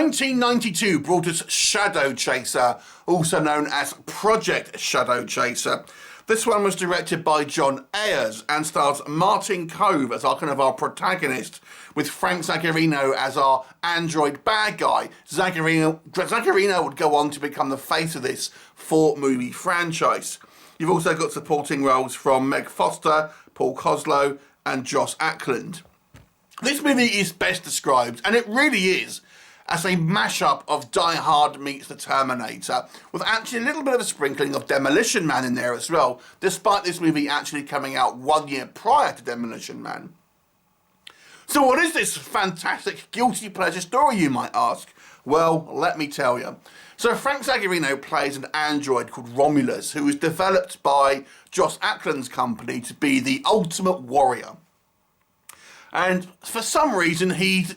1992 brought us Shadowchaser, also known as Project Shadowchaser. This one was directed by John Ayers and stars Martin Kove as our protagonist, with Frank Zagarino as our android bad guy. Zagarino would go on to become the face of this 4-movie franchise. You've also got supporting roles from Meg Foster, Paul Koslo and Joss Ackland. This movie is best described, and it really is, as a mashup of Die Hard meets The Terminator, with actually a little bit of a sprinkling of Demolition Man in there as well, despite this movie actually coming out 1 year prior to Demolition Man. So what is this fantastic guilty pleasure story, you might ask? Well, let me tell you. So Frank Zagarino plays an android called Romulus, who was developed by Joss Ackland's company to be the ultimate warrior. And for some reason, he's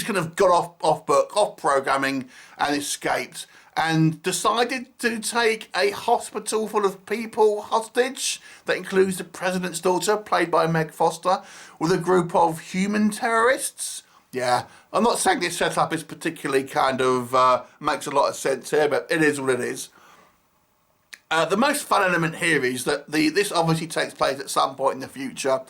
kind of got off programming and escaped, and decided to take a hospital full of people hostage. That includes the president's daughter, played by Meg Foster, with a group of human terrorists. Yeah, I'm not saying this setup is particularly makes a lot of sense here, but it is what it is. The most fun element here is that this obviously takes place at some point in the future,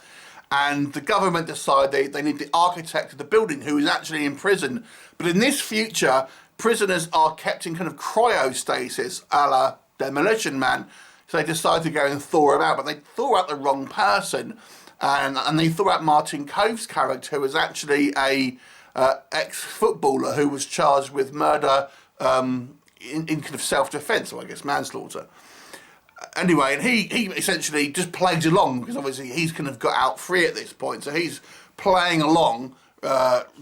and the government decide they need the architect of the building, who is actually in prison. But in this future, prisoners are kept in kind of cryostasis, a la Demolition Man. So they decide to go and thaw him out, but they thaw out the wrong person. And they thaw out Martin Kove's character, who was actually a ex-footballer who was charged with murder in kind of self-defence, or I guess manslaughter. Anyway, and he essentially just plays along, because obviously he's kind of got out free at this point, so he's playing along,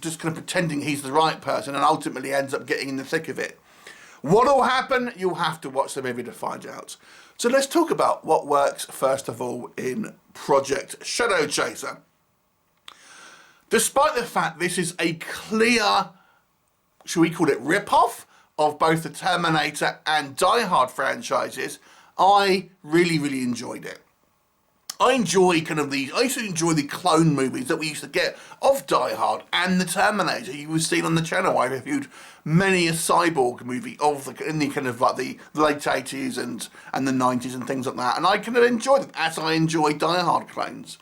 just kind of pretending he's the right person, and ultimately ends up getting in the thick of it. What'll happen? You'll have to watch the movie to find out. So let's talk about what works first of all in Project Shadowchaser. Despite the fact this is a clear, should we call it, rip-off of both the Terminator and Die Hard franchises, I really enjoyed it. I used to enjoy the clone movies that we used to get of Die Hard and the Terminator. You would see on the channel, I reviewed many a Cyborg movie in the kind of like the late 80s and the 90s and things like that. And I kind of enjoyed it, as I enjoy Die Hard clones.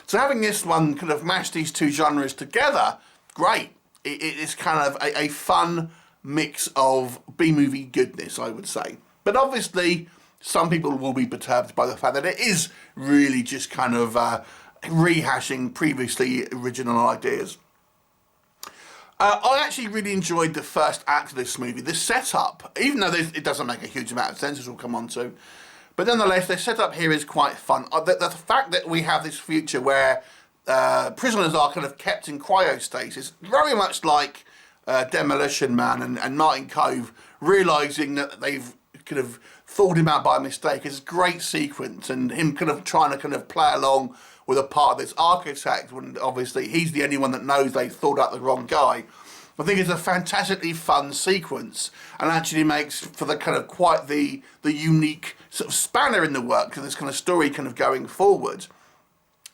So having this one kind of mash these two genres together, great. It is kind of a fun mix of B-movie goodness, I would say. But obviously, some people will be perturbed by the fact that it is really just kind of rehashing previously original ideas. I actually really enjoyed the first act of this movie. The setup, even though it doesn't make a huge amount of sense, as we'll come on to, but nonetheless, the setup here is quite fun. The fact that we have this future where prisoners are kind of kept in cryostasis, very much like Demolition Man and Martin Kove realising that they've kind of thawed him out by mistake, is a great sequence, and him kind of trying to kind of play along with a part of this architect when obviously he's the only one that knows they thawed out the wrong guy. I think it's a fantastically fun sequence, and actually makes for the kind of quite the unique sort of spanner in the work to this kind of story kind of going forward.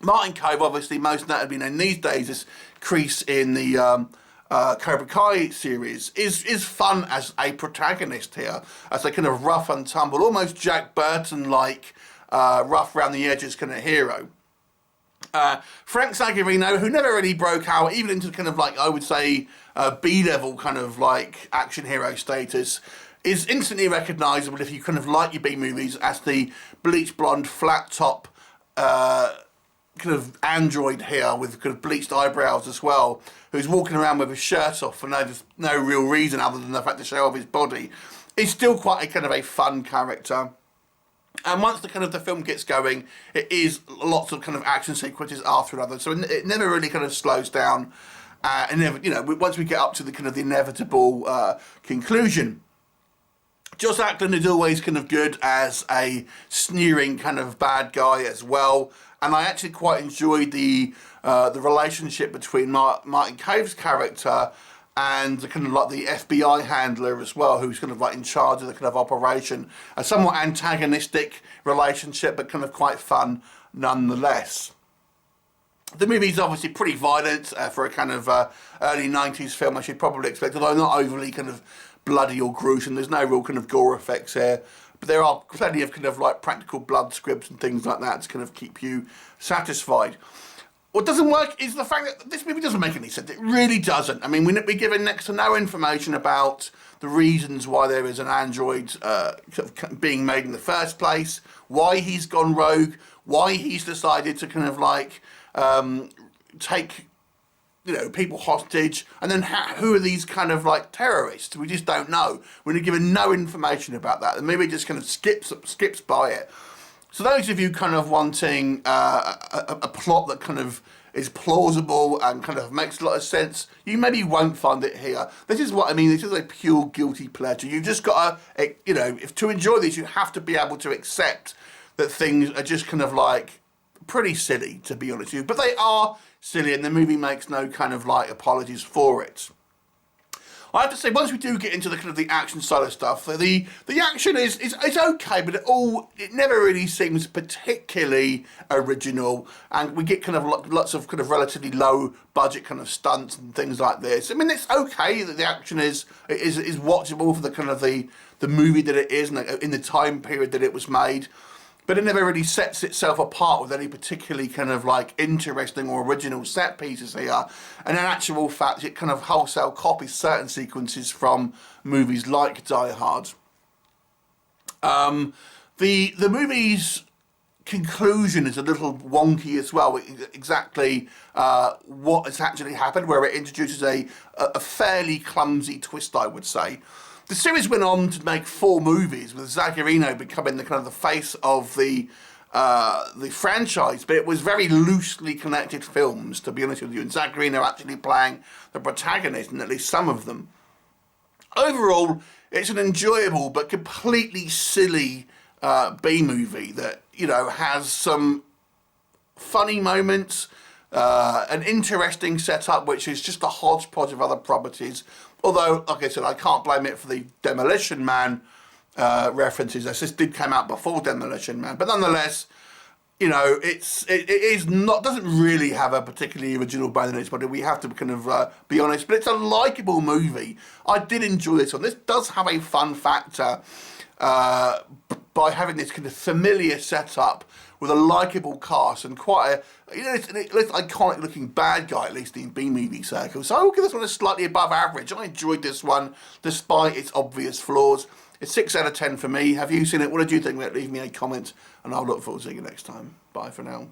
Martin Kove, obviously most notably known these days as Kreese in the Cobra Kai series, is fun as a protagonist here, as a kind of rough and tumble, almost Jack Burton-like, rough around the edges kind of hero. Frank Zagarino, who never really broke out, even into kind of like, I would say, B-level kind of like action hero status, is instantly recognisable if you kind of like your B-movies as the bleach blonde, flat top, kind of android here with kind of bleached eyebrows as well, who's walking around with his shirt off for no real reason other than the fact to show off his body. He's still quite a kind of a fun character. And once the film gets going, it is lots of kind of action sequences after another, so it never really kind of slows down. And never, once we get up to the kind of the inevitable conclusion. Joss Ackland is always kind of good as a sneering kind of bad guy as well, and I actually quite enjoyed the relationship between Martin Kove's character and the kind of like the FBI handler as well, who's kind of like in charge of the kind of operation. A somewhat antagonistic relationship, but kind of quite fun nonetheless. The movie's obviously pretty violent for a kind of early 90s film, as you'd probably expect, although not overly kind of bloody or gruesome. There's no real kind of gore effects here, but there are plenty of kind of like practical blood squibs and things like that to kind of keep you satisfied. What doesn't work is the fact that this movie doesn't make any sense. It really doesn't. I mean, we're given next to no information about the reasons why there is an android being made in the first place, why he's gone rogue, why he's decided to kind of like take, you know, people hostage, and then who are these kind of like terrorists? We just don't know. We're given no information about that. The movie just kind of skips by it. So those of you kind of wanting a plot that kind of is plausible and kind of makes a lot of sense, you maybe won't find it here. This is what I mean. This is a pure guilty pleasure. You've just got to, you know, if to enjoy this, you have to be able to accept that things are just kind of like pretty silly, to be honest with you. But they are silly, and the movie makes no kind of like apologies for it. I have to say, once we do get into the kind of the action side of stuff, the action is okay, but it never really seems particularly original, and we get kind of lots of kind of relatively low budget kind of stunts and things like this. I mean, it's okay that the action is watchable for the kind of the movie that it is, and in the time period that it was made. But it never really sets itself apart with any particularly kind of like interesting or original set pieces here. And in actual fact, it kind of wholesale copies certain sequences from movies like Die Hard. The movie's conclusion is a little wonky as well. Exactly what has actually happened, where it introduces a fairly clumsy twist, I would say. The series went on to make 4 movies, with Zagarino becoming the kind of the face of the franchise, but it was very loosely connected films, to be honest with you, and Zagarino actually playing the protagonist in at least some of them. Overall, it's an enjoyable but completely silly B-movie that, you know, has some funny moments, an interesting setup, which is just a hodgepodge of other properties. Although, like I said, I can't blame it for the Demolition Man references. This did come out before Demolition Man, but nonetheless, you know, doesn't really have a particularly original bone in its body. We have to kind of be honest, but it's a likeable movie. I did enjoy this one. This does have a fun factor by having this kind of familiar setup with a likeable cast and quite a, you know, it's an iconic looking bad guy, at least in B-movie circles. So I will give this one a slightly above average. I enjoyed this one despite its obvious flaws. It's 6 out of 10 for me. Have you seen it? What did you think? Leave me a comment, and I'll look forward to seeing you next time. Bye for now.